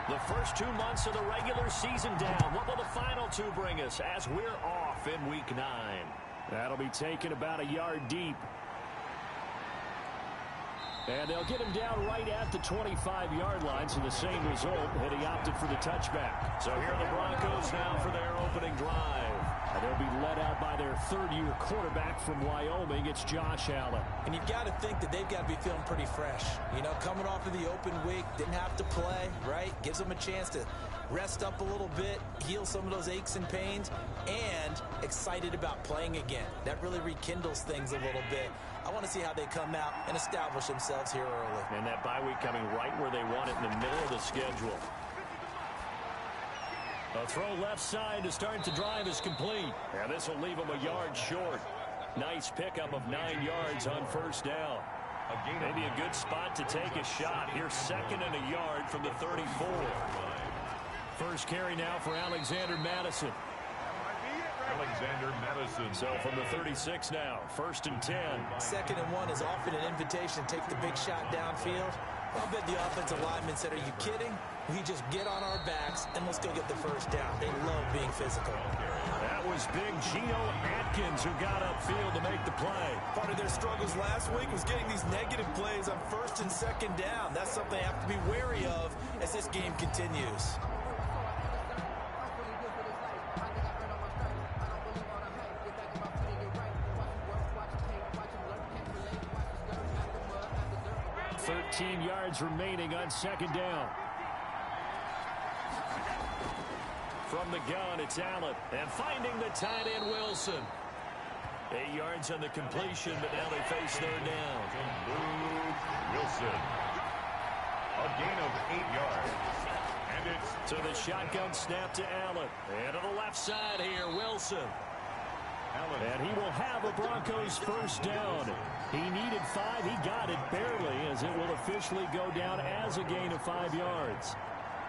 The first 2 months of the regular season down. What will the final 2 bring us as we're off in Week 9? That'll be taken about a yard deep. And they'll get him down right at the 25-yard line, so the same result, and he opted for the touchback. So here are the Broncos now for their opening drive. And they'll be led out by their third-year quarterback from Wyoming. It's Josh Allen. And you've got to think that they've got to be feeling pretty fresh. You know, coming off of the open week, didn't have to play, right? Gives them a chance to rest up a little bit, heal some of those aches and pains, and excited about playing again. That really rekindles things a little bit. I want to see how they come out and establish themselves here early. And that bye week coming right where they want it in the middle of the schedule. A throw left side to start the drive is complete. And this will leave them a yard short. Nice pickup of 9 yards on first down. Maybe a good spot to take a shot. Here's 2nd and a yard from the 34. First carry now for Alexander Madison. Alexander Madison. So from the 36 now, 1st and 10. 2nd and 1 is often an invitation to take the big shot downfield. I'll bet the offensive lineman said, are you kidding? We just get on our backs and let's go get the first down. They love being physical. That was big Geno Atkins who got upfield to make the play. Part of their struggles last week was getting these negative plays on 1st and 2nd down. That's something they have to be wary of as this game continues. Yards remaining on 2nd down. From the gun, it's Allen. And finding the tight end, Wilson. 8 yards on the completion, but now they face 3rd down. Wilson. A gain of 8 yards. And it's to the shotgun snap to Allen. And to the left side here, Wilson. And he will have a Broncos first down. He needed 5. He got it barely, as it will officially go down as a gain of 5 yards.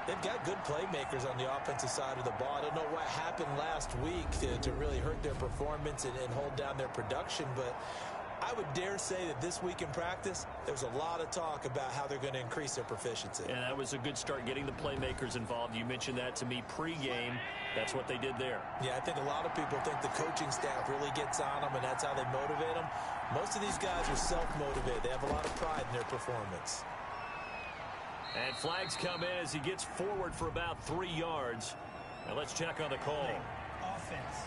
They've got good playmakers on the offensive side of the ball. I don't know what happened last week to really hurt their performance and hold down their production, but I would dare say that this week in practice, there's a lot of talk about how they're going to increase their proficiency. And that was a good start, getting the playmakers involved. You mentioned that to me pregame. That's what they did there. Yeah, I think a lot of people think the coaching staff really gets on them, and that's how they motivate them. Most of these guys are self-motivated. They have a lot of pride in their performance. And flags come in as he gets forward for about 3 yards. Now let's check on the call. Offense.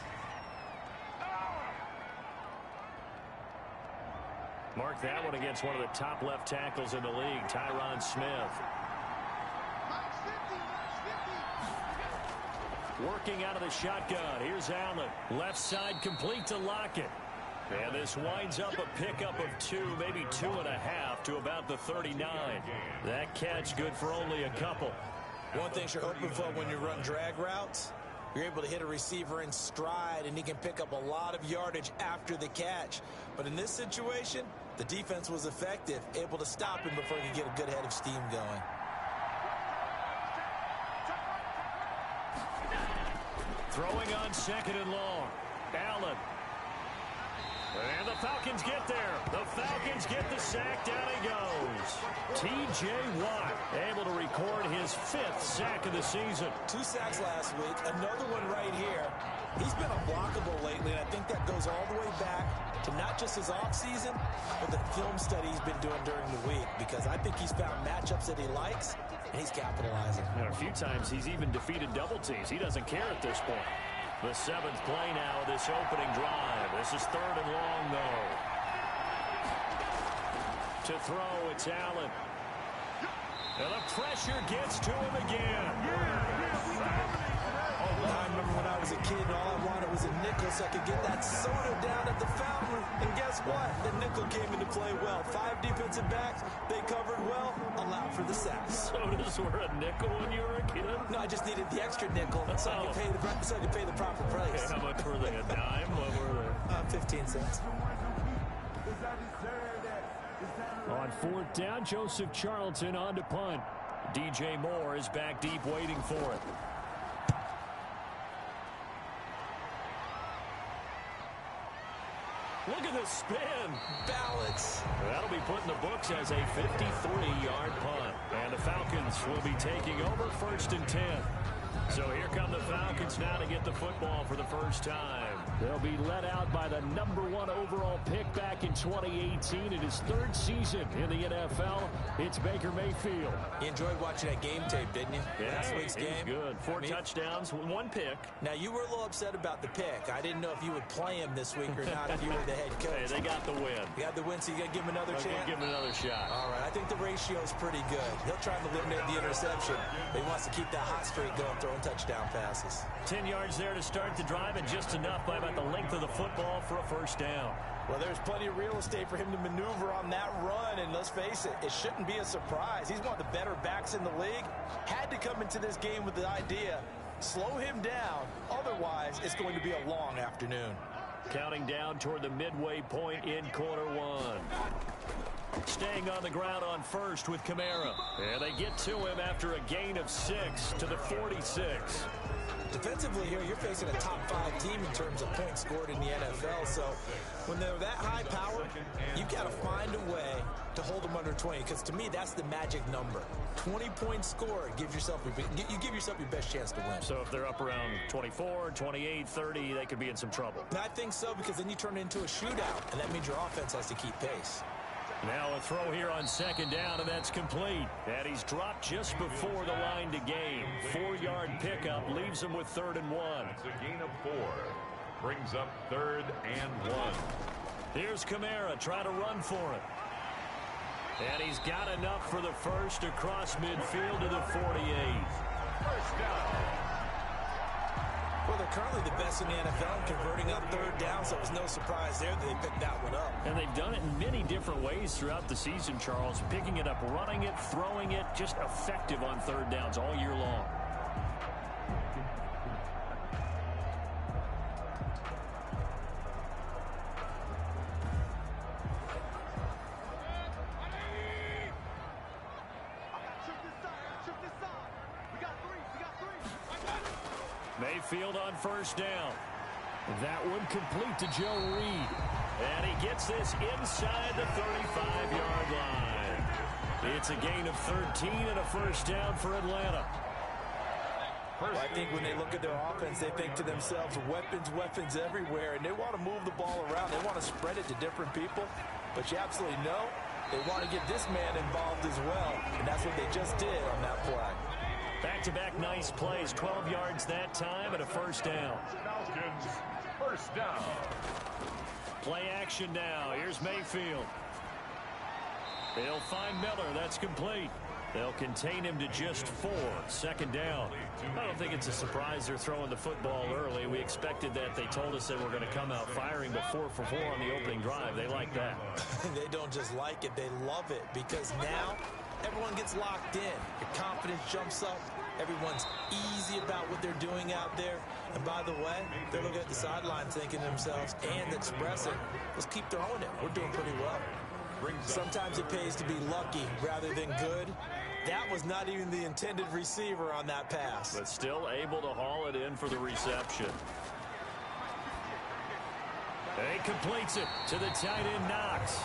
Mark that one against one of the top left tackles in the league, Tyron Smith. Working out of the shotgun. Here's Allen. Left side complete to Lockett. And this winds up a pickup of 2, maybe 2.5 to about the 39. That catch good for only a couple. One thing you're hoping for when you run drag routes, you're able to hit a receiver in stride, and he can pick up a lot of yardage after the catch. But in this situation, the defense was effective, able to stop him before he could get a good head of steam going. Throwing on 2nd and long. Allen. And the Falcons get there. The Falcons get the sack. Down he goes. T.J. Watt able to record his 5th sack of the season. 2 sacks last week. Another one right here. He's been unblockable lately, and I think that goes all the way back to not just his offseason, but the film study he's been doing during the week, because I think he's found matchups that he likes, and he's capitalizing. And a few times he's even defeated double teams. He doesn't care at this point. The 7th play now of this opening drive. This is 3rd and long, though. To throw, it's Allen. And the pressure gets to him again. I remember when I was a kid and all I wanted was a nickel so I could get that soda down at the fountain. And guess what? The nickel came into play well. 5 defensive backs, they covered well, allowed for the sacks. Sodas were a nickel when you were a kid? No, I just needed the extra nickel so I could pay the proper price. Okay, how much were they? A dime? What were they? 15 cents. On 4th down, Joseph Charlton on to punt. DJ Moore is back deep waiting for it. Look at the spin. Balance. That'll be put in the books as a 53-yard punt. And the Falcons will be taking over 1st and 10. So here come the Falcons now to get the football for the first time. They'll be led out by the #1 overall pick back in 2018 in his 3rd season in the NFL. It's Baker Mayfield. You enjoyed watching that game tape, didn't you? Yeah, Last week's game. Good. 4 touchdowns, 1 pick. Now, you were a little upset about the pick. I didn't know if you would play him this week or not if you were the head coach. Hey, they got the win. You got the win, so you got to give him another chance? Give him another shot. All right, I think the ratio is pretty good. He'll try to eliminate the interception, but he wants to keep that hot streak going, throwing touchdown passes. 10 yards there to start the drive, and just enough by about the length of the football for a first down. Well, there's plenty of real estate for him to maneuver on that run, and let's face it, it shouldn't be a surprise. He's one of the better backs in the league. Had to come into this game with the idea, slow him down, otherwise it's going to be a long afternoon. Counting down toward the midway point in quarter 1. Staying on the ground on first with Kamara. And they get to him after a gain of 6 to the 46. Defensively here, you're facing a top 5 team in terms of points scored in the NFL. So when they're that high power, you've got to find a way to hold them under 20. Because to me, that's the magic number. 20 points scored gives yourself you give yourself your best chance to win. So if they're up around 24, 28, 30, they could be in some trouble. I think so, because then you turn it into a shootout, and that means your offense has to keep pace. Now a throw here on 2nd down, and that's complete. And he's dropped just before the line to gain. 4-yard pickup leaves him with 3rd and 1. It's a gain of 4. Brings up 3rd and 1. Here's Kamara trying to run for it. And he's got enough for the first across midfield to the 48. First down. Well, they're currently the best in the NFL in converting on 3rd down, so it was no surprise there that they picked that one up. And they've done it in many different ways throughout the season, Charles. Picking it up, running it, throwing it, just effective on 3rd downs all year long. Mayfield on 1st down. That one complete to Joe Reed. And he gets this inside the 35-yard line. It's a gain of 13 and a first down for Atlanta. Well, I think when they look at their offense, they think to themselves, weapons everywhere, and they want to move the ball around. They want to spread it to different people. But you absolutely know they want to get this man involved as well, and that's what they just did on that play. Back-to-back nice plays, 12 yards that time and a first down. Falcons, first down. Play action now. Here's Mayfield. They'll find Miller. That's complete. They'll contain him to just 4. 2nd down. I don't think it's a surprise they're throwing the football early. We expected that. They told us they were going to come out firing, but 4 for 4 on the opening drive. They like that. They don't just like it. They love it, because now everyone gets locked in. Your confidence jumps up. Everyone's easy about what they're doing out there. And by the way, they're looking at the sideline thinking to themselves and expressing, let's keep throwing it. We're doing pretty well. Sometimes it pays to be lucky rather than good. That was not even the intended receiver on that pass. But still able to haul it in for the reception. He completes it to the tight end, Knox.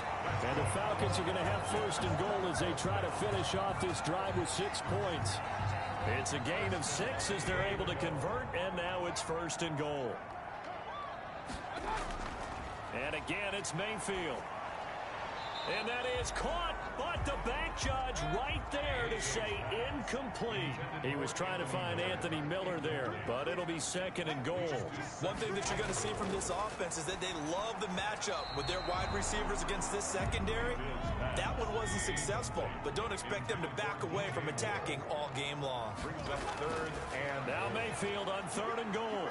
And the Falcons are going to have 1st and goal as they try to finish off this drive with 6 points. It's a gain of 6 as they're able to convert, and now it's 1st and goal. And again, it's Mayfield. And that is caught, but the back judge right there to say incomplete. He was trying to find Anthony Miller there, but it'll be 2nd and goal. One thing that you're going to see from this offense is that they love the matchup with their wide receivers against this secondary. That one wasn't successful, but don't expect them to back away from attacking all game long. Brings up 3rd and now Mayfield on 3rd and goal.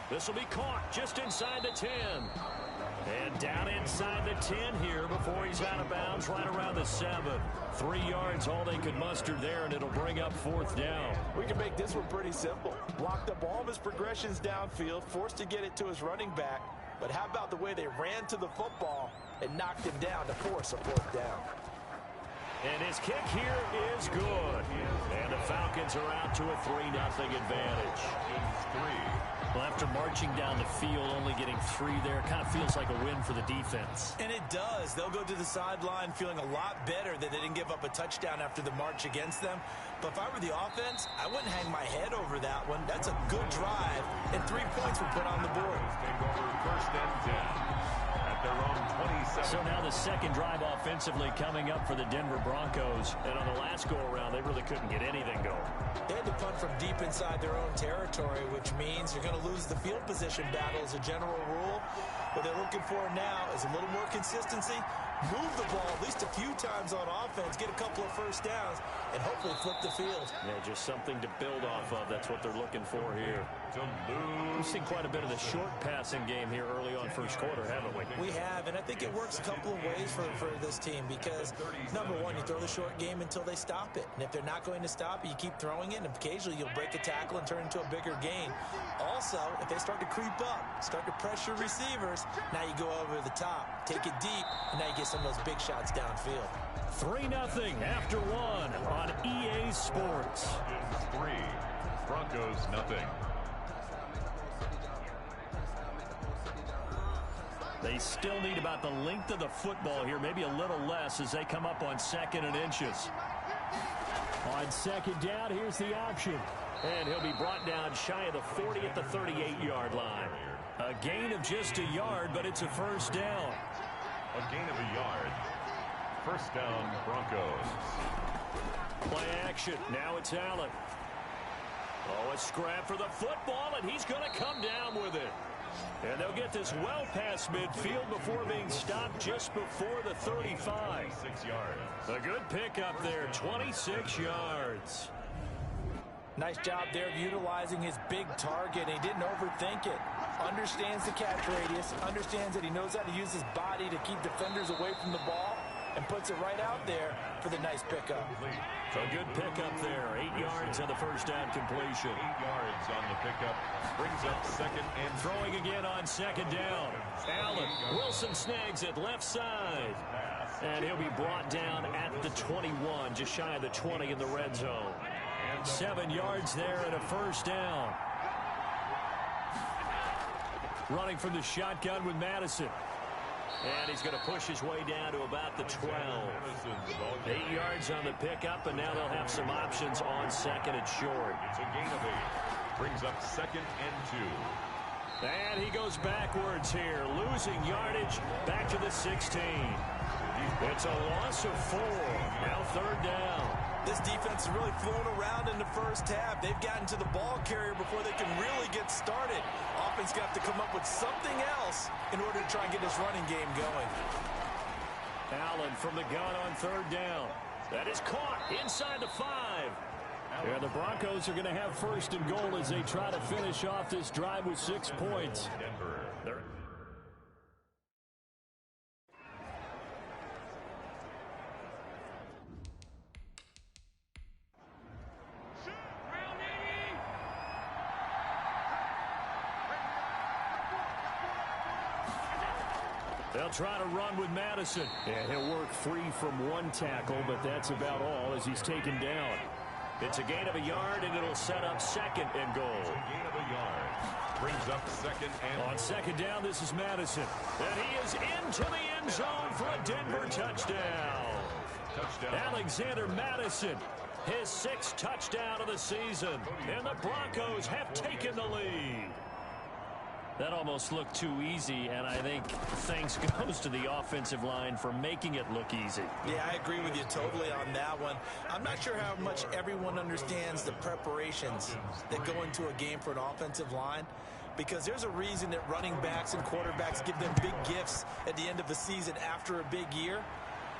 This will be caught just inside the 10. And down inside the 10 here before he's out of bounds right around the 7. 3 yards all they could muster there, and it'll bring up 4th down. We can make this one pretty simple. Blocked up all of his progressions downfield, forced to get it to his running back. But how about the way they ran to the football and knocked him down to force a 4th down? And his kick here is good. And the Falcons are out to a 3-0 advantage. Well, after marching down the field, only getting 3 there, kind of feels like a win for the defense. And it does. They'll go to the sideline feeling a lot better that they didn't give up a touchdown after the march against them. But if I were the offense, I wouldn't hang my head over that one. That's a good drive, and 3 points were put on the board. Take over first and 10. Their own 27. So now the second drive offensively coming up for the Denver Broncos. And on the last go-around, they really couldn't get anything going. They had to punt from deep inside their own territory, which means you're going to lose the field position battle as a general rule. What they're looking for now is a little more consistency, move the ball at least a few times on offense, get a couple of first downs, and hopefully flip the field. Yeah, just something to build off of. That's what they're looking for here. We've seen quite a bit of the short passing game here early on first quarter, haven't we? We have, and I think it works a couple of ways for this team because, number one, you throw the short game until they stop it. And if they're not going to stop it, you keep throwing it, and occasionally you'll break a tackle and turn it into a bigger gain. Also, if they start to creep up, start to pressure receivers, now you go over the top, take it deep, and now you get some of those big shots downfield. 3-0 after 1 on EA Sports. 3, Broncos nothing. They still need about the length of the football here, maybe a little less as they come up on 2nd and inches. On 2nd down, here's the option. And he'll be brought down shy of the 40 at the 38-yard line. A gain of just a yard, but it's a first down. A gain of a yard. First down, Broncos. Play action. Now it's Allen. Oh, a scrap for the football, and he's going to come down with it. And they'll get this well past midfield before being stopped just before the 35. 6 yards. A good pickup there, 26 yards. Nice job there of utilizing his big target. He didn't overthink it. Understands the catch radius, understands that he knows how to use his body to keep defenders away from the ball, and puts it right out there for the nice pickup. So a good pickup there. 8 yards on the first down completion. 8 yards on the pickup. Brings up 2nd and throwing again on 2nd down. Allen. Wilson snags it left side. And he'll be brought down at the 21, just shy of the 20 in the red zone. 7 yards there and a first down. Running from the shotgun with Madison. And he's going to push his way down to about the 12. 8 yards on the pickup, and now they'll have some options on 2nd and short. It's a gain of 8. Brings up 2nd and 2. And he goes backwards here, losing yardage back to the 16. It's a loss of 4. Now 3rd down. This defense is really flown around in the first half. They've gotten to the ball carrier before they can really get started. Offense got to come up with something else in order to try and get this running game going. Allen from the gun on 3rd down. That is caught inside the 5. Yeah, the Broncos are going to have 1st and goal as they try to finish off this drive with 6 points. Denver. They'll try to run with Madison. And he'll work free from 1 tackle, but that's about all as he's taken down. It's a gain of a yard, and it'll set up 2nd and goal. It's a gain of a yard. Brings up 2nd and... On 2nd down, this is Madison. And he is into the end zone for a Denver touchdown. Alexander Madison, his 6th touchdown of the season. And the Broncos have taken the lead. That almost looked too easy, and I think thanks goes to the offensive line for making it look easy. Yeah, I agree with you totally on that one. I'm not sure how much everyone understands the preparations that go into a game for an offensive line, because there's a reason that running backs and quarterbacks give them big gifts at the end of the season after a big year.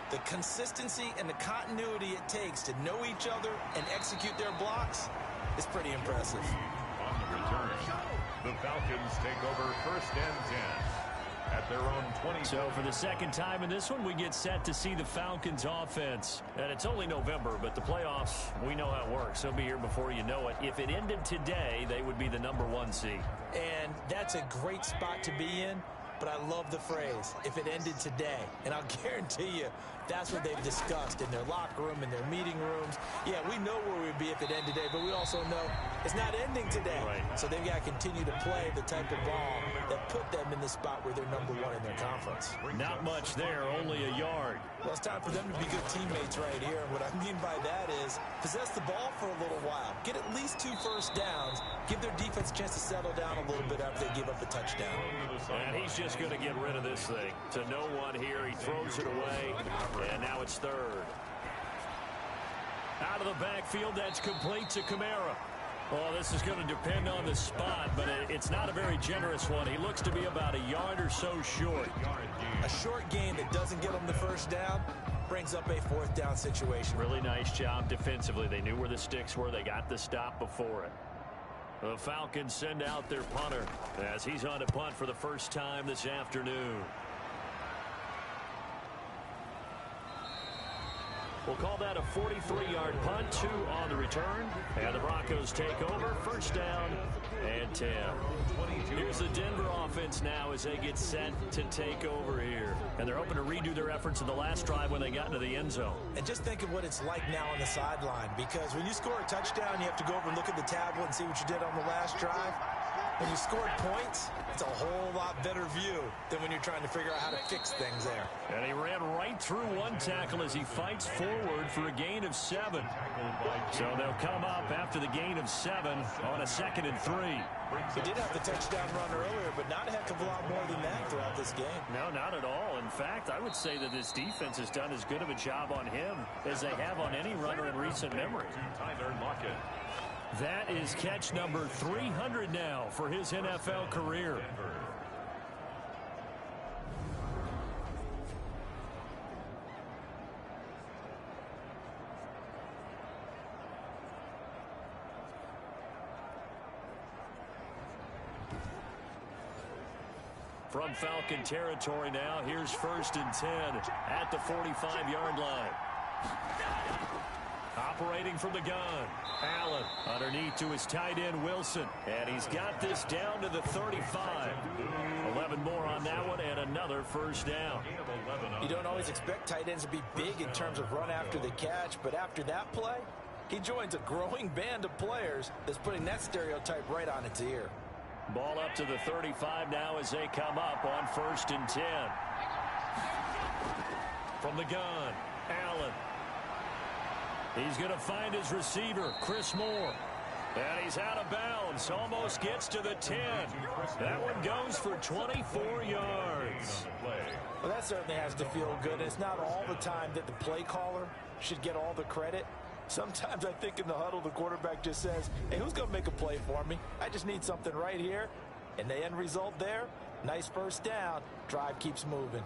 The consistency and the continuity it takes to know each other and execute their blocks is pretty impressive. On the return, the Falcons take over 1st and 10 at their own 20. So for the 2nd time in this one, we get set to see the Falcons offense. And it's only November, but the playoffs, we know how it works. They'll be here before you know it. If it ended today, they would be the #1 seed. And that's a great spot to be in. but I love the phrase, if it ended today. And I'll guarantee you, that's what they've discussed in their locker room, in their meeting rooms. Yeah, we know where we'd be if it ended today, but we also know it's not ending today. Right. So they've got to continue to play the type of ball that put them in the spot where they're #1 in their conference. Not much there, only a yard. Well, it's time for them to be good teammates right here. And what I mean by that is possess the ball for a little while. Get at least 2 first downs. Give their defense a chance to settle down a little bit after they give up a touchdown. And he's just going to get rid of this thing. To no one here. He throws it away. And now it's 3rd. Out of the backfield, that's complete to Kamara. Well, this is going to depend on the spot, but it's not a very generous one. He looks to be about a yard or so short. A short gain that doesn't get them the first down brings up a 4th down situation. Really nice job defensively. They knew where the sticks were. They got the stop before it. The Falcons send out their punter as he's on to punt for the first time this afternoon. We'll call that a 43-yard punt, 2 on the return. And the Broncos take over, 1st down and 10. Here's the Denver offense now as they get set to take over here. And they're hoping to redo their efforts in the last drive when they got into the end zone. And just think of what it's like now on the sideline, because when you score a touchdown, you have to go over and look at the tablet and see what you did on the last drive. When you scored points, it's a whole lot better view than when you're trying to figure out how to fix things there. And he ran right through one tackle as he fights forward for a gain of 7. So they'll come up after the gain of 7 on a 2nd and 3. He did have the touchdown run earlier, but not a heck of a lot more than that throughout this game. No, not at all. In fact, I would say that this defense has done as good of a job on him as they have on any runner in recent memory. That is catch number 300 now for his NFL career. From Falcon territory now, here's 1st and 10 at the 45-yard line. Operating from the gun, Allen underneath to his tight end Wilson, and he's got this down to the 35. 11 more on that one and another 1st down. You don't always expect tight ends to be big in terms of run after the catch, but after that play, he joins a growing band of players that's putting that stereotype right on its ear. Ball up to the 35 now as they come up on 1st and 10. From the gun, Allen. He's going to find his receiver, Chris Moore. And he's out of bounds. Almost gets to the 10. That one goes for 24 yards. Well, that certainly has to feel good. It's not all the time that the play caller should get all the credit. Sometimes I think in the huddle, the quarterback just says, hey, who's going to make a play for me? I just need something right here. And the end result there, nice 1st down. Drive keeps moving.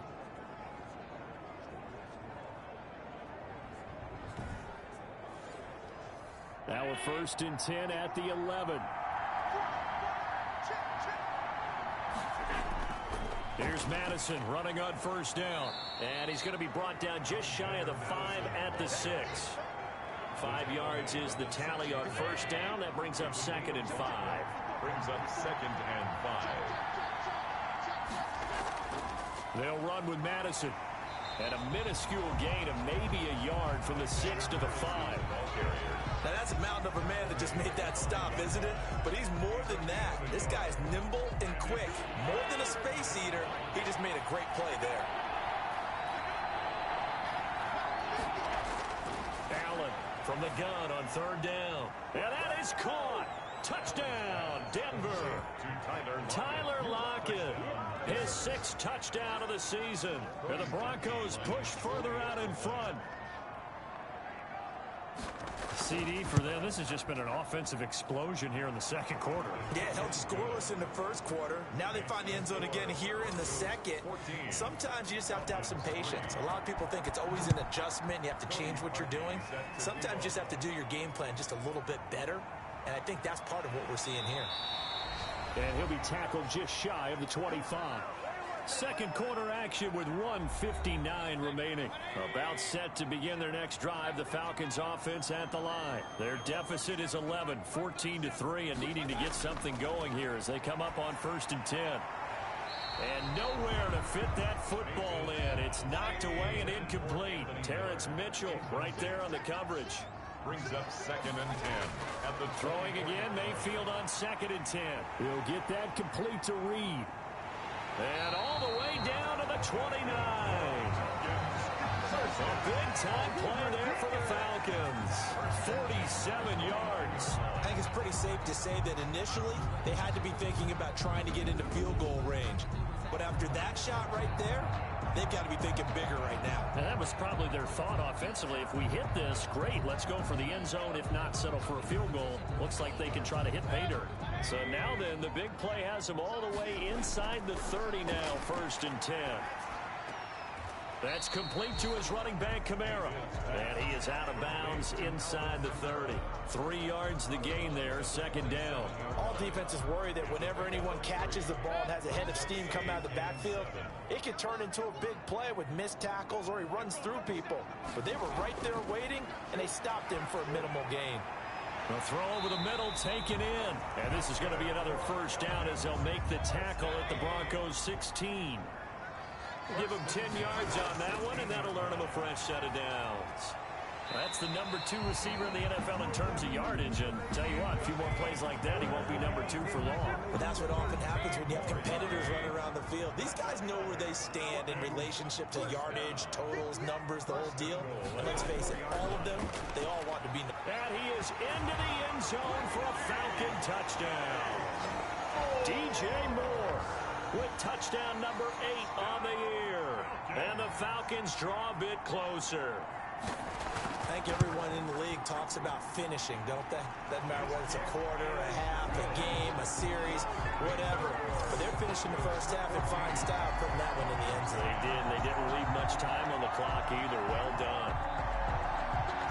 Now a 1st and 10 at the 11. Here's Madison running on 1st down. And he's going to be brought down just shy of the 5 at the 6. 5 yards is the tally on 1st down. That brings up 2nd and 5. Brings up 2nd and 5. They'll run with Madison. And a minuscule gain of maybe a yard from the 6 to the 5. Now that's a mountain of a man that just made that stop, isn't it? But he's more than that. This guy's nimble and quick. More than a space eater, he just made a great play there. Allen from the gun on 3rd down. And that is caught. Touchdown, Denver. Tyler Lockett, his 6th touchdown of the season. And the Broncos push further out in front. CD for them. This has just been an offensive explosion here in the 2nd quarter. Yeah, held scoreless in the 1st quarter. Now they find the end zone again here in the 2nd. Sometimes you just have to have some patience. A lot of people think it's always an adjustment. You have to change what you're doing. Sometimes you just have to do your game plan just a little bit better. And I think that's part of what we're seeing here. And he'll be tackled just shy of the 25. 2nd quarter action with 1:59 remaining. About set to begin their next drive. The Falcons offense at the line. Their deficit is 11, 14-3, and needing to get something going here as they come up on 1st and 10. And nowhere to fit that football in. It's knocked away and incomplete. Terrence Mitchell right there on the coverage. Brings up 2nd and 10. At the throwing again, Mayfield on 2nd and 10. He'll get that complete to Reed. And all the way down to the 29. A big-time play there for the Falcons. 47 yards. I think it's pretty safe to say that initially they had to be thinking about trying to get into field goal range. But after that shot right there, they've got to be thinking bigger right now. And that was probably their thought offensively. If we hit this, great. Let's go for the end zone. If not, settle for a field goal. Looks like they can try to hit pay dirt. So now then, the big play has them all the way inside the 30 now, 1st and 10. That's complete to his running back, Kamara. And he is out of bounds inside the 30. 3 yards the gain there, 2nd down. All defenses worry that whenever anyone catches the ball and has a head of steam come out of the backfield, it can turn into a big play with missed tackles or he runs through people. But they were right there waiting, and they stopped him for a minimal gain. A throw over the middle, taken in. And this is going to be another 1st down as they'll make the tackle at the Broncos' 16. Give him 10 yards on that one, and that'll earn him a fresh set of downs. That's the number 2 receiver in the NFL in terms of yardage. And tell you what, a few more plays like that, he won't be number 2 for long. But that's what often happens when you have competitors running around the field. These guys know where they stand in relationship to yardage, totals, numbers, the whole deal. And let's face it, all of them, they all want to be. And he is into the end zone for a Falcon touchdown. DJ Moore with touchdown number 8 on the year. And the Falcons draw a bit closer. I think everyone in the league talks about finishing, don't they? Doesn't matter whether it's a quarter, a half, a game, a series, whatever. But they're finishing the 1st half in fine style, putting that one in the end zone. They did. They didn't leave much time on the clock either. Well done.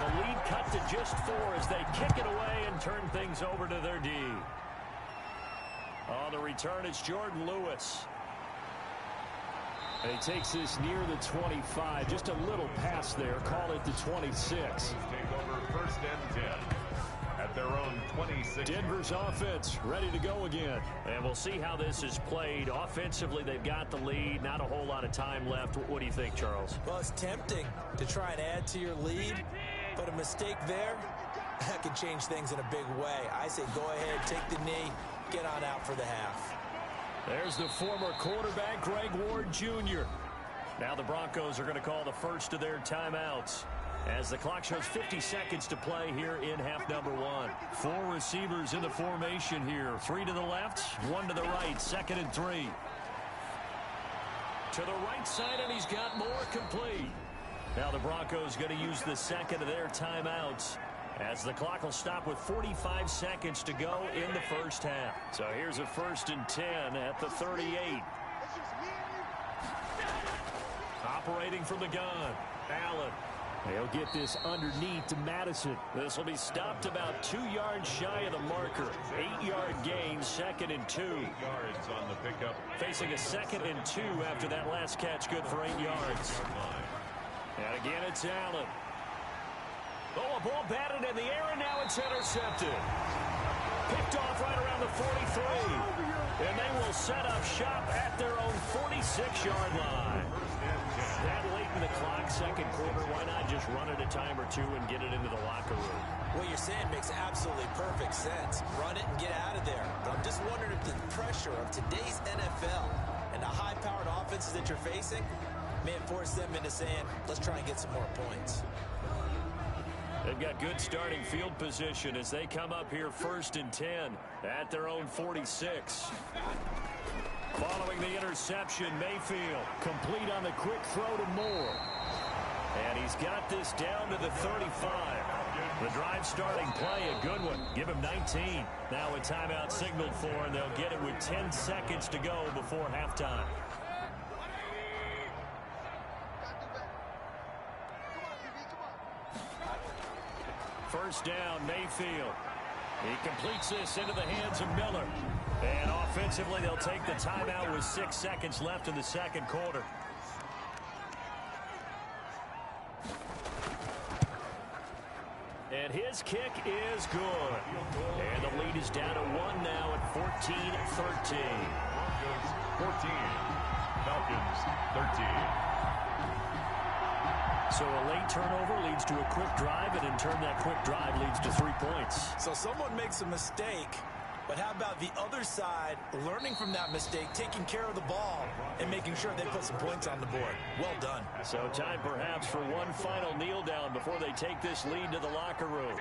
The lead cut to just 4 as they kick it away and turn things over to their D. On the return, it's Jordan Lewis. And he takes this near the 25. Just a little pass there. Call it the 26. Take over 1st and 10 at their own 26. Denver's offense ready to go again. And we'll see how this is played. Offensively, they've got the lead. Not a whole lot of time left. What do you think, Charles? Well, it's tempting to try and add to your lead, but a mistake there, that can change things in a big way. I say go ahead, take the knee, get on out for the half. There's the former quarterback, Greg Ward Jr. Now the Broncos are going to call the first of their timeouts as the clock shows 50 seconds to play here in half number 1. 4 receivers in the formation here. 3 to the left, 1 to the right. 2nd and 3. To the right side, and he's got more complete. Now the Broncos going to use the 2nd of their timeouts as the clock will stop with 45 seconds to go in the 1st half. So here's a 1st and 10 at the 38. Operating from the gun, Allen. They'll get this underneath to Madison. This will be stopped about 2 yards shy of the marker. 8-yard gain, 2nd and 2. 8 yards on the pickup. Facing a 2nd and 2 after that last catch, good for 8 yards. And again, it's Allen. Oh, a ball batted in the air, and now it's intercepted. Picked off right around the 43. And they will set up shop at their own 46-yard line. That late in the clock, 2nd quarter, why not just run it a time or 2 and get it into the locker room? What you're saying makes absolutely perfect sense. Run it and get out of there. But I'm just wondering if the pressure of today's NFL and the high-powered offenses that you're facing may force them into saying, let's try and get some more points. They've got good starting field position as they come up here 1st and 10 at their own 46. Following the interception, Mayfield complete on the quick throw to Moore. And he's got this down to the 35. The drive starting play, a good one. Give him 19. Now a timeout signaled for, and they'll get it with 10 seconds to go before halftime. First down, Mayfield. He completes this into the hands of Miller. And offensively, they'll take the timeout with 6 seconds left in the 2nd quarter. And his kick is good. And the lead is down to 1 now at 14-13. 14. Falcons 13. So a late turnover leads to a quick drive, and in turn that quick drive leads to 3 points. So someone makes a mistake, but how about the other side learning from that mistake, taking care of the ball, and making sure they put some points on the board? Well done. So time perhaps for one final kneel down before they take this lead to the locker room.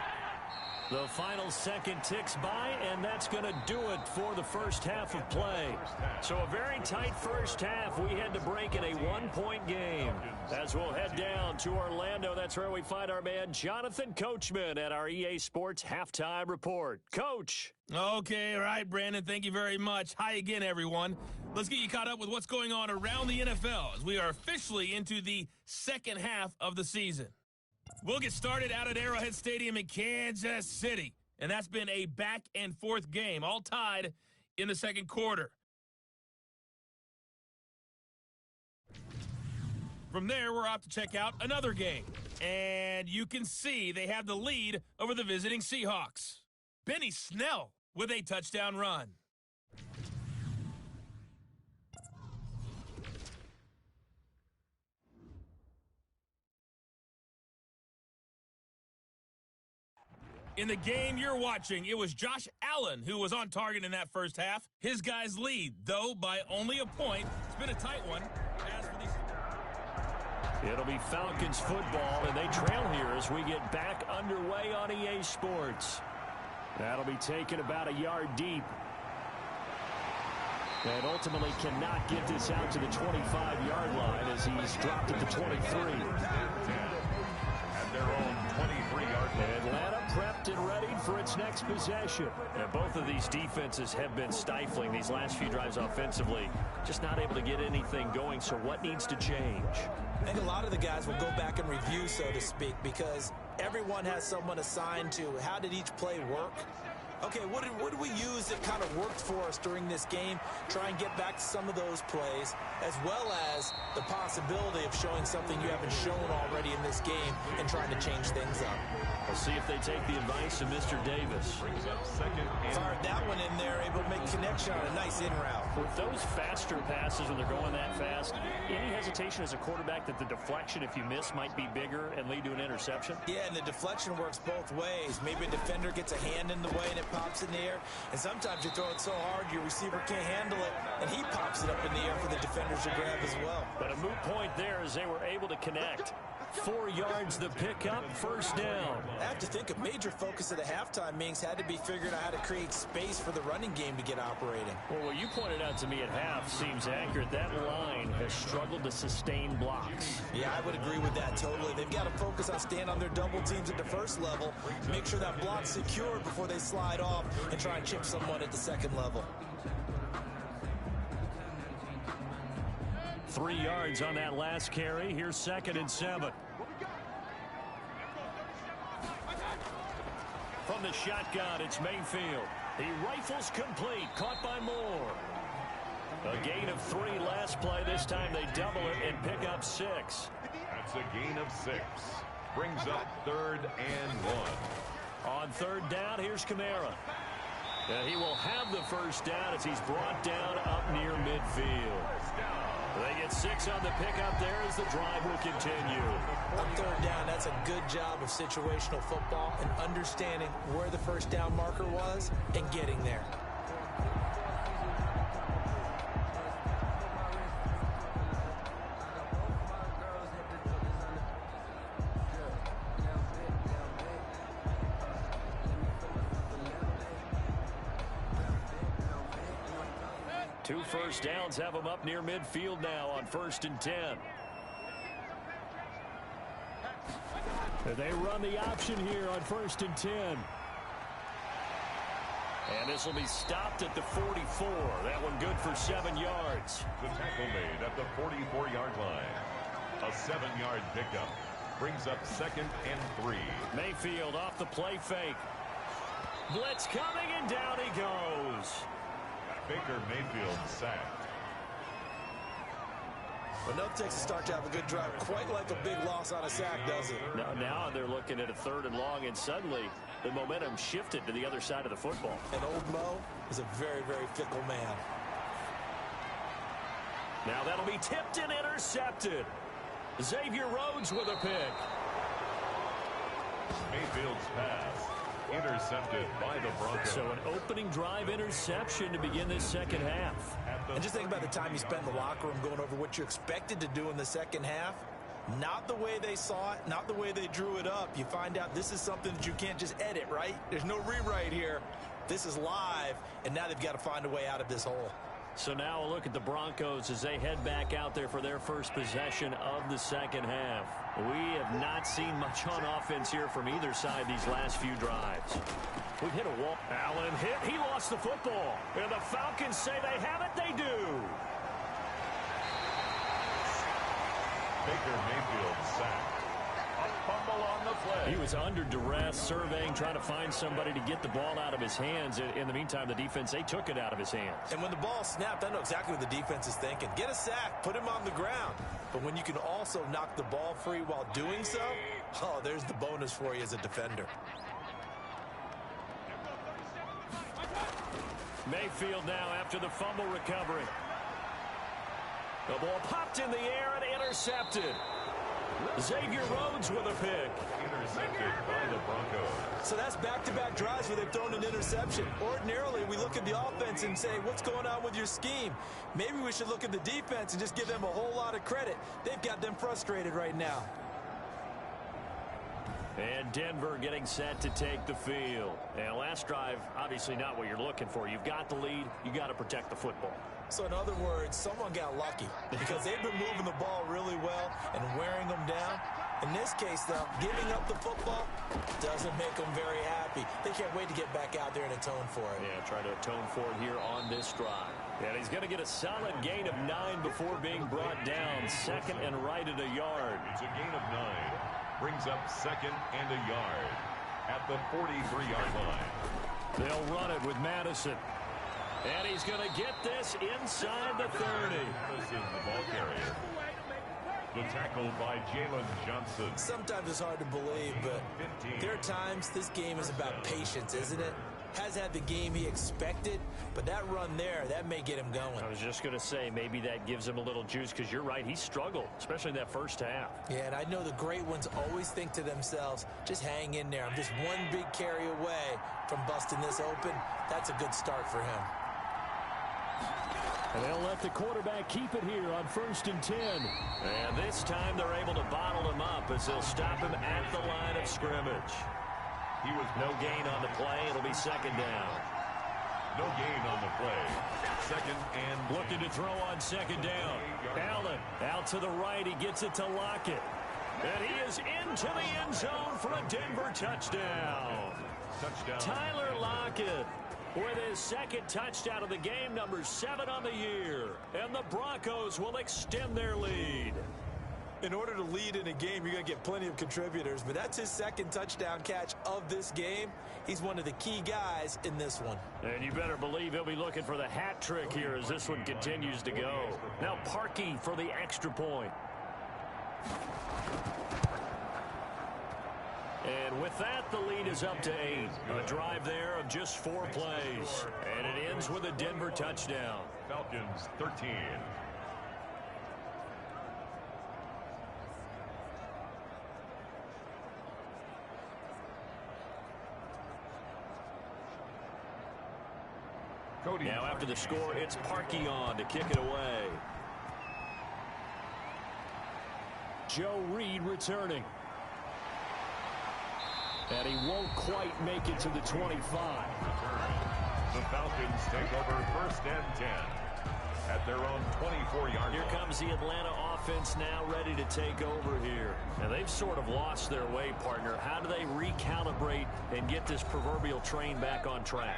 The final second ticks by, and that's going to do it for the first half of play. So a very tight first half. We had to break in a one-point game. As we'll head down to Orlando, that's where we find our man Jonathan Coachman at our EA Sports Halftime Report. Coach. Okay, all right, Brandon, thank you very much. Hi again, everyone. Let's get you caught up with what's going on around the NFL as we are officially into the second half of the season. We'll get started out at Arrowhead Stadium in Kansas City, and that's been a back-and-forth game, all tied in the second quarter. From there, we're off to check out another game, and you can see they have the lead over the visiting Seahawks. Benny Snell with a touchdown run. In the game you're watching, it was Josh Allen who was on target in that first half. His guys lead, though, by only a point. It's been a tight one. As for these... It'll be Falcons football, and they trail here as we get back underway on EA Sports. That'll be taken about a yard deep. And ultimately cannot get this out to the 25-yard line as he's dropped at the 23. At their own 23-yard line. Atlanta prepped and ready for its next possession. And both of these defenses have been stifling these last few drives offensively. Just not able to get anything going, so what needs to change? I think a lot of the guys will go back and review, so to speak, because everyone has someone assigned to how did each play work. Okay, what did we use that kind of worked for us during this game? Try and get back to some of those plays, as well as the possibility of showing something you haven't shown already in this game and trying to change things up. We'll see if they take the advice of Mr. Davis. Fired that one in there, able to make connection on a nice in route. With those faster passes when they're going that fast, any hesitation as a quarterback that the deflection, if you miss, might be bigger and lead to an interception? Yeah, and the deflection works both ways. Maybe a defender gets a hand in the way and it pops in the air, and sometimes you throw it so hard your receiver can't handle it, and he pops it up in the air for the defenders to grab as well. But a moot point there as they were able to connect. 4 yards the pickup, first down. I have to think a major focus of the halftime meetings had to be figuring out how to create space for the running game to get operating. Well, what you pointed out to me at half seems accurate. That line has struggled to sustain blocks. Yeah, I would agree with that totally. They've got to focus on staying on their double teams at the first level, make sure that block's secured before they slide off and try and chip someone at the second level. 3 yards on that last carry. Here's 2nd and 7. From the shotgun, it's Mayfield. He rifles complete, caught by Moore. A gain of 3 last play. This time they double it and pick up 6. That's a gain of 6. Brings up 3rd and 1. On 3rd down, here's Kamara. He will have the first down as he's brought down up near midfield. They get 6 on the pickup there as the drive will continue. On 3rd down, that's a good job of situational football and understanding where the first down marker was and getting there. Two first downs have them up near midfield now on 1st and 10. They run the option here on 1st and 10. And this will be stopped at the 44. That one good for 7 yards. The tackle made at the 44-yard line. A 7-yard pickup brings up 2nd and 3. Mayfield off the play fake. Blitz coming, and down he goes. Baker Mayfield sacked. But no takes a start to have a good drive. Quite like a big loss on a sack, does it? Now they're looking at a 3rd and long, and suddenly the momentum shifted to the other side of the football. And old Mo is a very, very fickle man. Now that'll be tipped and intercepted. Xavier Rhodes with a pick. Mayfield's pass intercepted by the Broncos. So an opening drive interception to begin this second half. And just think about the time you spent in the locker room going over what you expected to do in the second half. Not the way they saw it, not the way they drew it up. You find out this is something that you can't just edit, right? There's no rewrite here. This is live, and now they've got to find a way out of this hole. So now a look at the Broncos as they head back out there for their first possession of the second half. We have not seen much on offense here from either side these last few drives. We've hit a wall. Allen hit. He lost the football. And the Falcons say they have it. They do. Baker Mayfield sacked. A fumble on the play. He was under duress, surveying, trying to find somebody to get the ball out of his hands. In the meantime, the defense, they took it out of his hands. And when the ball snapped, I know exactly what the defense is thinking. Get a sack, put him on the ground. But when you can also knock the ball free while doing so, oh, there's the bonus for you as a defender. Mayfield now after the fumble recovery. The ball popped in the air and intercepted. Xavier Rhodes with a pick. Intercepted by the Broncos. So that's back-to-back drives where they've thrown an interception. Ordinarily, we look at the offense and say, what's going on with your scheme? Maybe we should look at the defense and just give them a whole lot of credit. They've got them frustrated right now. And Denver getting set to take the field. And last drive, obviously not what you're looking for. You've got the lead. You got to protect the football. So in other words, someone got lucky because they've been moving the ball really well and wearing them down. In this case, though, giving up the football doesn't make them very happy. They can't wait to get back out there and atone for it. Yeah, try to atone for it here on this drive. And he's going to get a solid gain of 9 before being brought down. Second and right at a yard. It's a gain of 9. Brings up second and a yard at the 43-yard line. They'll run it with Madison. And he's going to get this inside the 30. This is the ball carrier. The tackle by Jalen Johnson. Sometimes it's hard to believe, but there are times this game is about patience, isn't it? Has had the game he expected, but that run there, that may get him going. I was just going to say, maybe that gives him a little juice because you're right, he struggled, especially in that first half. Yeah, and I know the great ones always think to themselves, just hang in there. I'm just one big carry away from busting this open. That's a good start for him. And they'll let the quarterback keep it here on 1st and 10. And this time they're able to bottle him up as they'll stop him at the line of scrimmage. He was no gain on the play. It'll be second down. No gain on the play. Second and looking to throw on second down. Allen out to the right. He gets it to Lockett. And he is into the end zone for a Denver touchdown. Tyler Lockett with his second touchdown of the game, number 7 on the year. And the Broncos will extend their lead. In order to lead in a game, you're going to get plenty of contributors, but that's his second touchdown catch of this game. He's one of the key guys in this one. And you better believe he'll be looking for the hat trick here as this one continues to go. Now Parkey for the extra point. And with that, the lead is up to 8. A drive there of just 4 plays. And it ends with a Denver touchdown. Falcons 13. Now after the score, it's Parkey on to kick it away. Joe Reed returning. And he won't quite make it to the 25. The Falcons take over 1st and 10 at their own 24-yard line. Here comes the Atlanta offense now ready to take over here. And they've sort of lost their way, partner. How do they recalibrate and get this proverbial train back on track?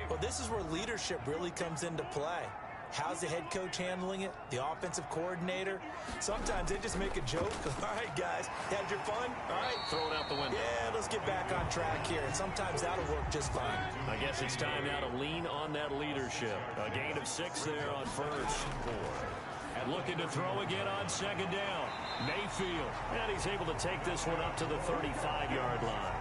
Well, this is where leadership really comes into play. How's the head coach handling it? The offensive coordinator? Sometimes they just make a joke. All right, guys, you had your fun? All right. Throw it out the window. Yeah, let's get back on track here. And sometimes that'll work just fine. I guess it's time now to lean on that leadership. A gain of 6 there on 1st. And looking to throw again on second down. Mayfield. And he's able to take this one up to the 35-yard line.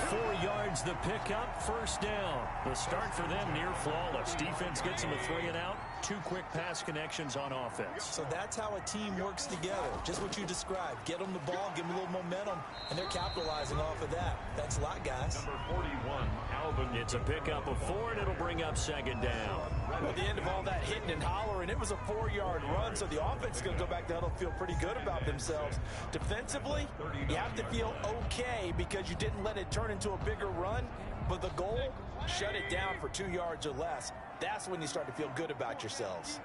4 yards the pickup, 1st down. The start for them near flawless. Defense gets them a 3 and out. 2 quick pass connections on offense. So that's how a team works together. Just what you described. Get them the ball, give them a little momentum, and they're capitalizing off of that. Thanks a lot, guys. Number 41, Alvin. It's a pickup of 4, and it'll bring up 2nd down. Well, at the end of all that hitting and hollering, it was a 4-yard run, so the offense is going to go back to huddle, feel pretty good about themselves. Defensively, you have to feel okay because you didn't let it turn into a bigger run, but the goal, shut it down for 2 yards or less. That's when you start to feel good about yourselves.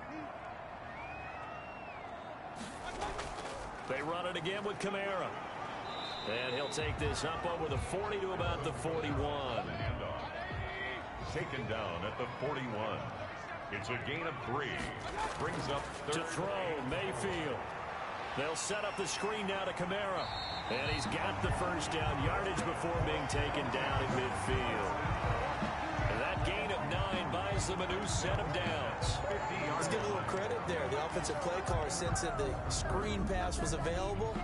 They run it again with Kamara. And he'll take this up over the 40 to about the 41. Taken down at the 41. It's a gain of 3. Brings up to throw, Mayfield. They'll set up the screen now to Kamara. And he's got the first down yardage before being taken down at midfield. And that gain of 9 buys them a new set of downs. Let's give a little credit there. The offensive play caller sensed that the screen pass was available.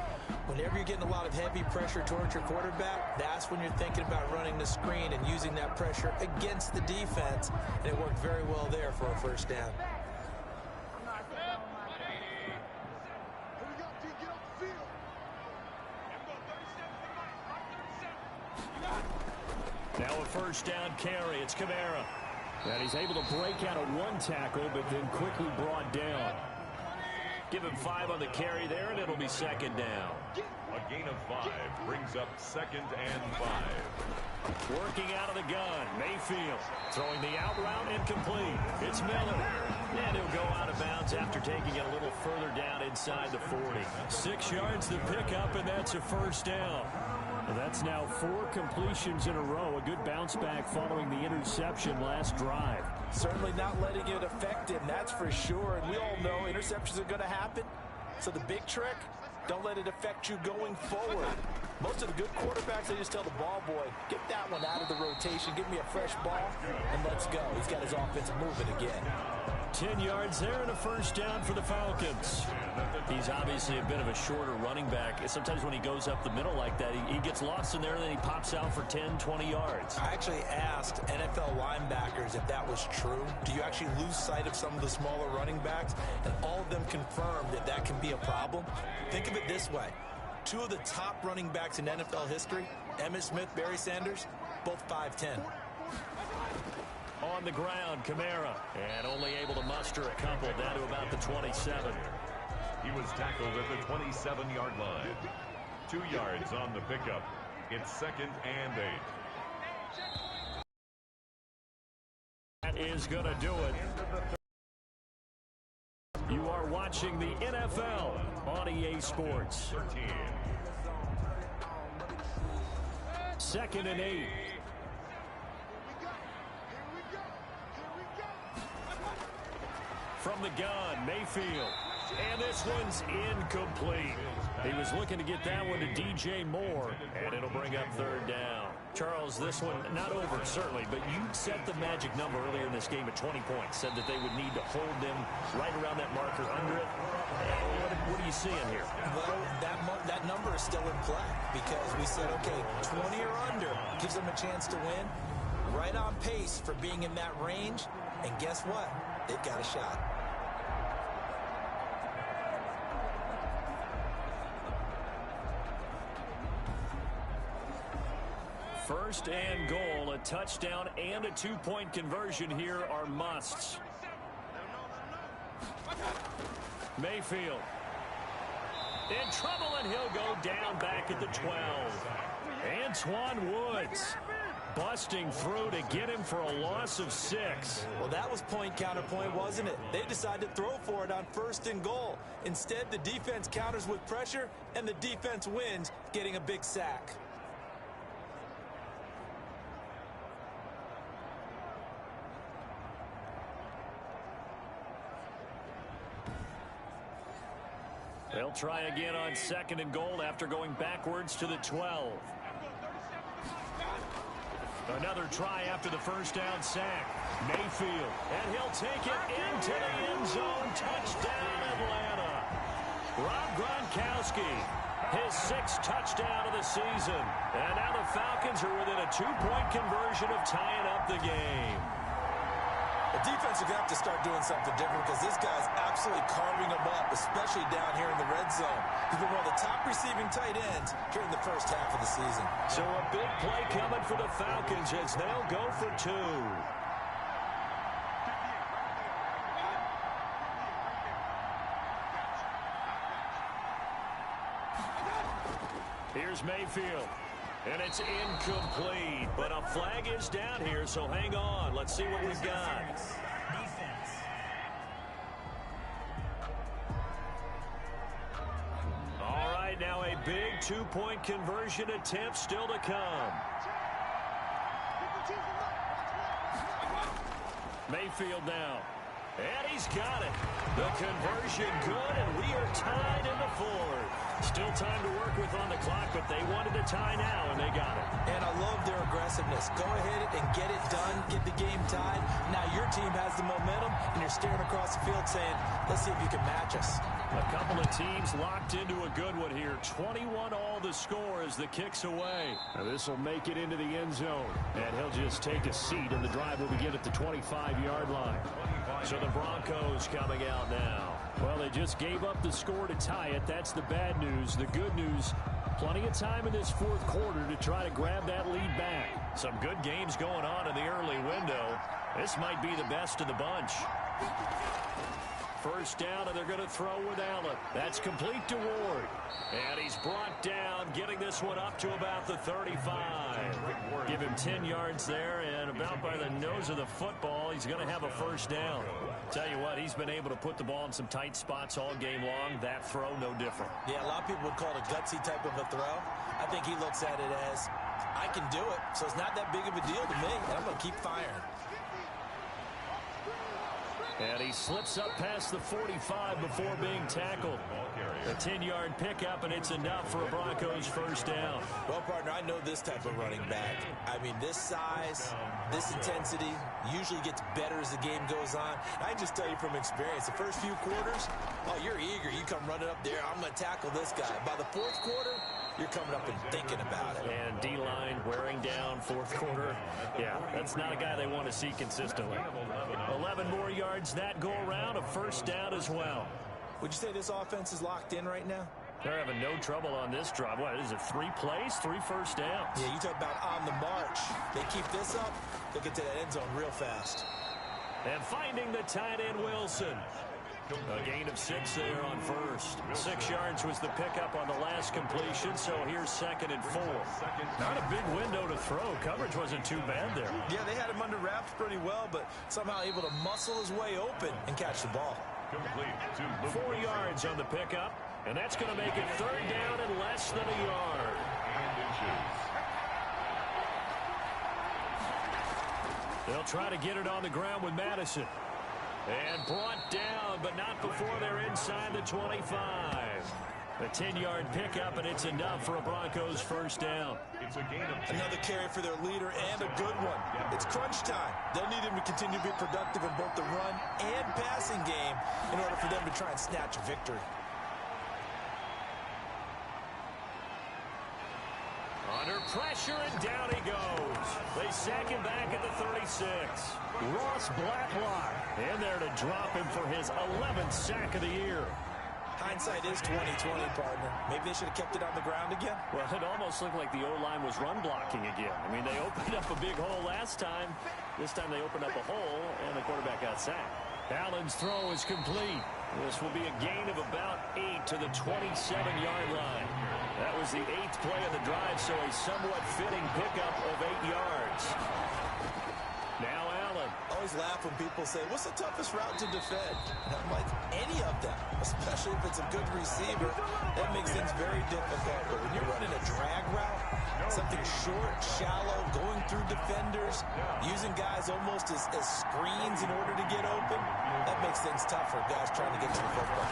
Whenever you're getting a lot of heavy pressure towards your quarterback, that's when you're thinking about running the screen and using that pressure against the defense. And it worked very well there for a first down. Now a first down carry. It's Kamara. And he's able to break out of 1 tackle, but then quickly brought down. Give him 5 on the carry there, and it'll be 2nd down. A gain of 5 brings up 2nd and 5. Working out of the gun, Mayfield throwing the out route incomplete. It's Miller, and he'll go out of bounds after taking it a little further down inside the 40. 6 yards to pick up, and that's a first down. That's now 4 completions in a row. A good bounce back following the interception last drive. Certainly not letting it affect him, that's for sure. And we all know interceptions are going to happen. So the big trick, don't let it affect you going forward. Most of the good quarterbacks, they just tell the ball boy, get that one out of the rotation, give me a fresh ball, and let's go. He's got his offense moving again. 10 yards there and a first down for the Falcons. He's obviously a bit of a shorter running back. Sometimes when he goes up the middle like that, he gets lost in there and then he pops out for 10, 20 yards. I actually asked NFL linebackers if that was true. Do you actually lose sight of some of the smaller running backs? And all of them confirmed that that can be a problem. Think of it this way. 2 of the top running backs in NFL history, Emmitt Smith, Barry Sanders, both 5'10". On the ground, Kamara, and only able to muster a couple down to about the 27. He was tackled at the 27-yard line. 2 yards on the pickup. It's 2nd and 8. That is going to do it. You are watching the NFL on EA Sports. 2nd and 8. From the gun, Mayfield. And this one's incomplete. He was looking to get that one to DJ Moore, and it'll bring up 3rd down. Charles, this one not over, certainly, but you set the magic number earlier in this game at 20 points. Said that they would need to hold them right around that marker under it. What are you seeing here? Well, that number is still in play because we said, okay, 20 or under gives them a chance to win. Right on pace for being in that range, and guess what? They've got a shot. First and goal, a touchdown and a 2-point conversion here are musts. Mayfield in trouble, and he'll go down back at the 12. Antoine Woods busting through to get him for a loss of 6. Well, that was point counterpoint, wasn't it? They decided to throw for it on 1st and goal. Instead, the defense counters with pressure, and the defense wins, getting a big sack. They'll try again on 2nd and goal after going backwards to the 12. Another try after the first down sack. Mayfield, and he'll take it into the end zone. Touchdown, Atlanta. Rob Gronkowski, his 6th touchdown of the season. And now the Falcons are within a 2-point conversion of tying up the game. The defense is going to have to start doing something different because this guy's absolutely carving them up, especially down here in the red zone. He's been one of the top receiving tight ends here in the first half of the season. So a big play coming for the Falcons as they'll go for 2. Here's Mayfield. And it's incomplete, but a flag is down here, so hang on. Let's see what we've got. All right, now a big 2-point conversion attempt still to come. Mayfield now. And he's got it. The conversion good, and we are tied in the fourth. Still time to work with on the clock, but they wanted to tie now, and they got it. And I love their aggressiveness. Go ahead and get it done, get the game tied. Now your team has the momentum, and you're staring across the field saying, let's see if you can match us. A couple of teams locked into a good one here. 21 all the score as the kick's away. Now this will make it into the end zone. And he'll just take a seat, and the drive will begin at the 25-yard line. So the Broncos coming out now. Well, they just gave up the score to tie it. That's the bad news. The good news, plenty of time in this fourth quarter to try to grab that lead back. Some good games going on in the early window. This might be the best of the bunch. First down, and they're going to throw with Allen. That's complete to Ward. And he's brought down, getting this one up to about the 35. Give him 10 yards there, and about by the nose of the football, he's going to have a first down. Tell you what, he's been able to put the ball in some tight spots all game long. That throw, no different. Yeah, a lot of people would call it a gutsy type of a throw. I think he looks at it as, I can do it, so it's not that big of a deal to me, and I'm going to keep firing. And he slips up past the 45 before being tackled. A 10-yard pickup, and it's enough for a Broncos first down. Well, partner, I know this type of running back. I mean, this size, this intensity usually gets better as the game goes on. I can just tell you from experience, the first few quarters, oh, you're eager. You come running up there, I'm going to tackle this guy. By the fourth quarter, you're coming up and thinking about it. And D-line wearing down fourth quarter. Yeah, that's not a guy they want to see consistently. 11 more yards that go around, a first down as well. Would you say this offense is locked in right now? They're having no trouble on this drive. What is it, 3 plays, 3 first downs? Yeah, you talk about on the march. They keep this up, they'll get to that end zone real fast. And finding the tight end Wilson. A gain of 6 there on first. 6 yards was the pickup on the last completion, so here's 2nd and 4. Not a big window to throw. Coverage wasn't too bad there. Yeah, they had him under wraps pretty well, but somehow able to muscle his way open and catch the ball. 4 yards on the pickup, and that's going to make it 3rd down and less than a yard. They'll try to get it on the ground with Madison. And brought down, but not before they're inside the 25. A 10-yard pickup, and it's enough for a Broncos first down. Another carry for their leader, and a good one. It's crunch time. They'll need him to continue to be productive in both the run and passing game in order for them to try and snatch a victory. Under pressure, and down he goes. They sack him back at the 36. Ross Blacklock in there to drop him for his 11th sack of the year. Hindsight is 20/20, partner. Maybe they should have kept it on the ground again. Well, it almost looked like the O-line was run blocking again. I mean, they opened up a big hole last time. This time they opened up a hole, and the quarterback got sacked. Allen's throw is complete. This will be a gain of about 8 to the 27-yard line. That was the 8th play of the drive, so a somewhat fitting pickup of 8 yards. Now Allen. I always laugh when people say, what's the toughest route to defend? And I'm like, any of them, especially if it's a good receiver. That makes things very difficult. But when you're running a drag route, something short, shallow, going through defenders, using guys almost as screens in order to get open, that makes things tough for guys trying to get to the football.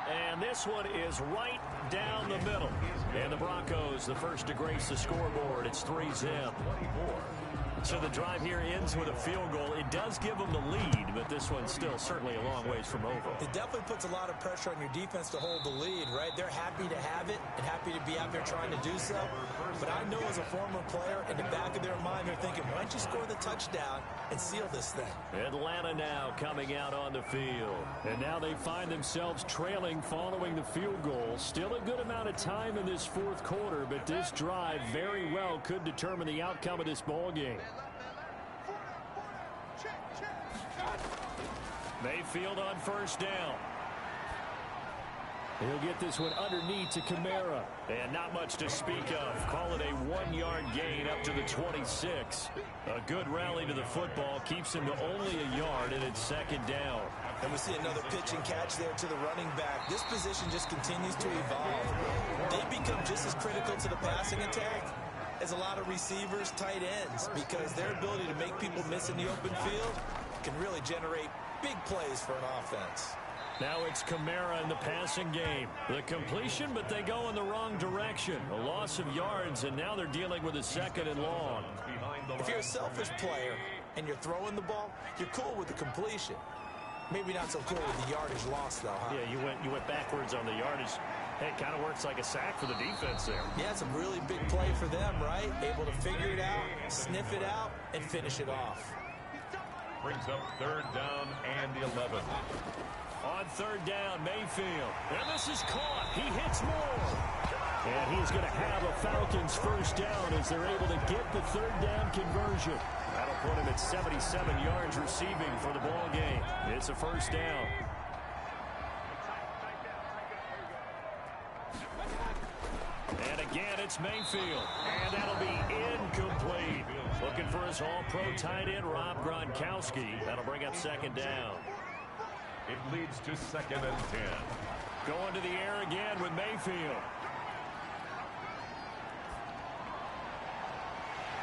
And this one is right down the middle. And the Broncos, the first to grace the scoreboard. It's 3-zip. So the drive here ends with a field goal. It does give them the lead, but this one's still certainly a long ways from over. It definitely puts a lot of pressure on your defense to hold the lead, right? They're happy to have it and happy to be out there trying to do so. But I know as a former player, in the back of their mind, they're thinking, why don't you score the touchdown and seal this thing? Atlanta now coming out on the field. And now they find themselves trailing following the field goal. Still a good amount of time in this fourth quarter, but this drive very well could determine the outcome of this ball game. Mayfield on first down. He'll get this one underneath to Kamara. And not much to speak of. Call it a 1-yard gain up to the 26. A good rally to the football keeps him to only a yard, and it's second down. And we see another pitch and catch there to the running back. This position just continues to evolve. They become just as critical to the passing attack as a lot of receivers, tight ends, because their ability to make people miss in the open field can really generate big plays for an offense. Now it's Kamara in the passing game. The completion, but they go in the wrong direction. A loss of yards, and now they're dealing with a second and long. If you're a selfish player and you're throwing the ball, you're cool with the completion. Maybe not so cool with the yardage loss, though, huh? Yeah, you went backwards on the yardage. Hey, it kind of works like a sack for the defense there. Yeah, it's a really big play for them, right? Able to figure it out, sniff it out, and finish it off. Brings up third down and 11. On third down, Mayfield. And this is caught. He hits more. And he's going to have a Falcons first down as they're able to get the third down conversion. That'll put him at 77 yards receiving for the ball game. It's a first down. And again, it's Mayfield. And that'll be incomplete. Looking for his all-pro tight end, Rob Gronkowski. That'll bring up second down. It leads to second and 10. Going to the air again with Mayfield.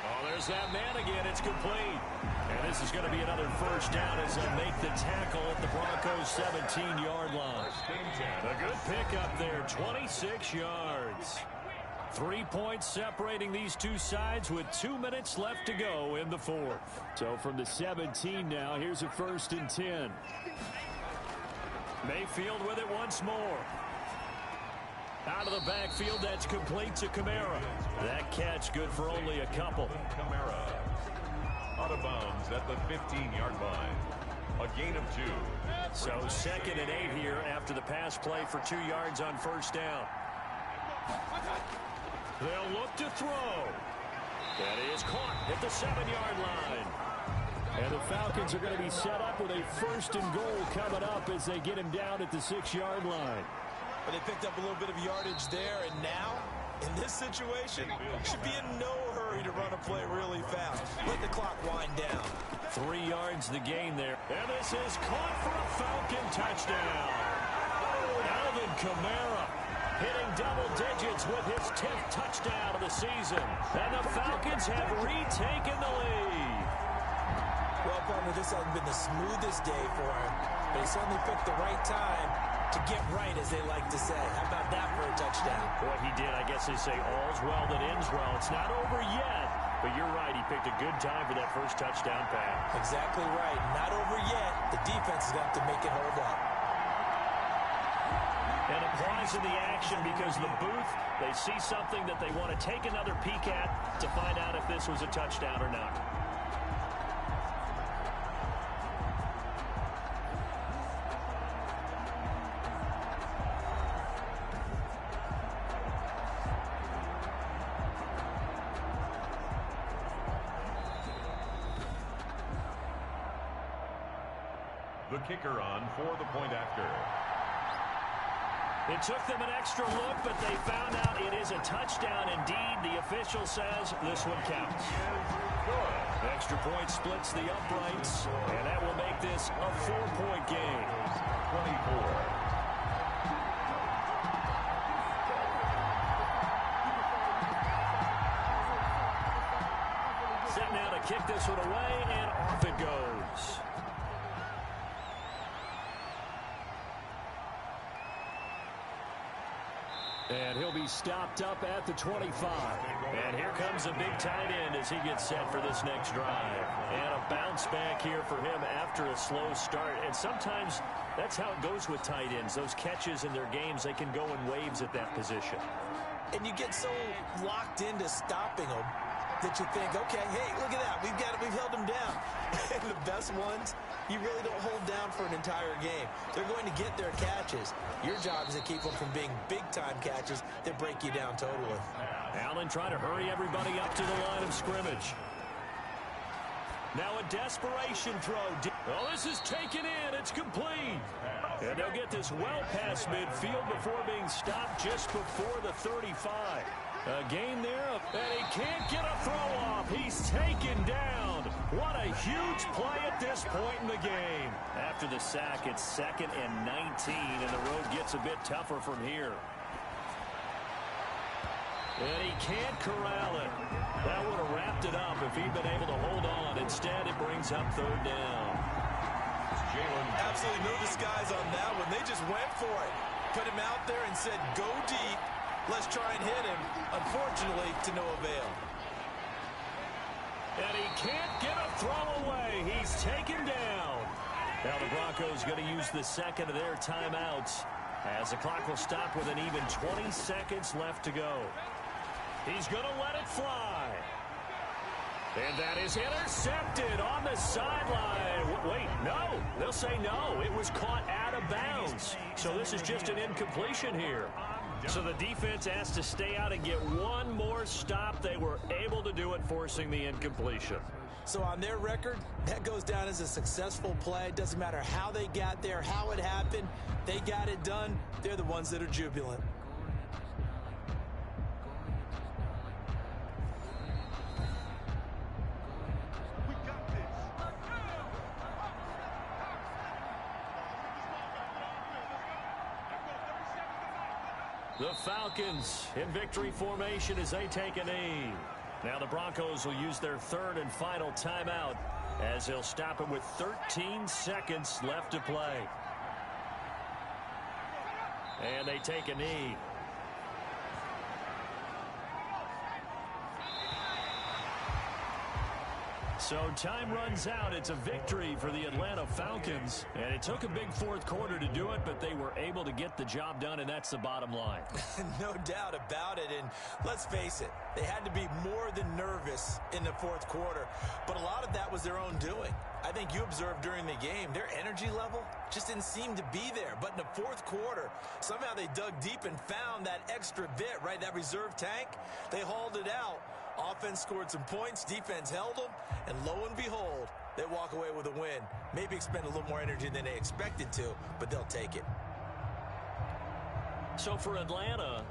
Oh, there's that man again. It's complete. And this is going to be another first down as they make the tackle at the Broncos' 17-yard line. A good pickup there, 26 yards. 3 points separating these two sides with 2 minutes left to go in the fourth. So from the 17 now, here's a first and 10. Mayfield with it once more. Out of the backfield, that's complete to Kamara. That catch good for only a couple. Kamara out of bounds at the 15-yard line. A gain of 2. So second and 8 here after the pass play for 2 yards on first down. They'll look to throw. That is caught at the 7-yard line. And the Falcons are going to be set up with a first and goal coming up as they get him down at the 6-yard line. But they picked up a little bit of yardage there, and now, in this situation, should be in no hurry to run a play really fast. Let the clock wind down. 3 yards the gain there. And this is caught for a Falcon touchdown. Alvin Kamara hitting double digits with his 10th touchdown of the season. And the Falcons have retaken the lead. Well, partner, this hasn't been the smoothest day for him, but he certainly picked the right time to get right, as they like to say. How about that for a touchdown? Boy, he did. I guess they say all's well that ends well. It's not over yet, but you're right. He picked a good time for that first touchdown pass. Exactly right. Not over yet. The defense is going to have to make it hold up. And a pause in the action because the booth, they see something that they want to take another peek at to find out if this was a touchdown or not. The kicker on for the point after. It took them an extra look, but they found out it is a touchdown indeed. The official says this one counts. The extra point splits the uprights, and that will make this a 4-point game. 24. Set now to kick this one away, and off it goes. And he'll be stopped up at the 25. And here comes a big tight end as he gets set for this next drive. And a bounce back here for him after a slow start. And sometimes that's how it goes with tight ends. Those catches in their games, they can go in waves at that position. And you get so locked into stopping them that you think, okay, hey, look at that. We've held them down. And the best ones, you really don't hold down for an entire game. They're going to get their catches. Your job is to keep them from being big-time catches that break you down totally. Allen trying to hurry everybody up to the line of scrimmage. Now a desperation throw. Oh, this is taken in. It's complete. And they'll get this well past midfield before being stopped just before the 35. A gain there, and he can't get a throw off. He's taken down. What a huge play at this point in the game. After the sack, it's 2nd and 19, and the road gets a bit tougher from here. And he can't corral it. That would have wrapped it up if he'd been able to hold on. Instead, it brings up 3rd down. Absolutely no disguise on that one. They just went for it. Put him out there and said, go deep. Let's try and hit him. Unfortunately, to no avail. And he can't get a throw away. He's taken down. Now the Broncos going to use the second of their timeouts as the clock will stop with an even 20 seconds left to go. He's going to let it fly. And that is intercepted on the sideline. Wait, no. They'll say no. It was caught out of bounds. So this is just an incompletion here. So the defense asked to stay out and get one more stop. They were able to do it, forcing the incompletion. So on their record, that goes down as a successful play. It doesn't matter how they got there, how it happened. They got it done. They're the ones that are jubilant. The Falcons in victory formation as they take a knee. Now the Broncos will use their 3rd and final timeout as they'll stop it with 13 seconds left to play. And they take a knee. So time runs out. It's a victory for the Atlanta Falcons. And it took a big 4th quarter to do it, but they were able to get the job done, and that's the bottom line. No doubt about it. And let's face it, they had to be more than nervous in the 4th quarter. But a lot of that was their own doing. I think you observed during the game, their energy level just didn't seem to be there. But in the 4th quarter, somehow they dug deep and found that extra bit, right, that reserve tank. They hauled it out. Offense scored some points, defense held them, and lo and behold, they walk away with a win. Maybe expend a little more energy than they expected to, but they'll take it. So for Atlanta,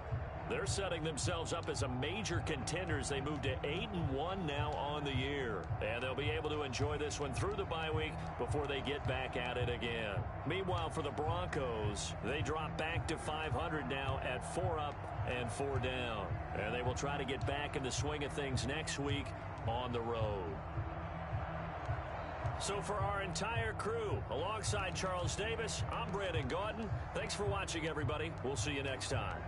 they're setting themselves up as a major contender as they move to 8-1 now on the year. And they'll be able to enjoy this one through the bye week before they get back at it again. Meanwhile, for the Broncos, they drop back to 500 now at 4 up and 4 down. And they will try to get back in the swing of things next week on the road. So for our entire crew, alongside Charles Davis, I'm Brandon Gaudin. Thanks for watching, everybody. We'll see you next time.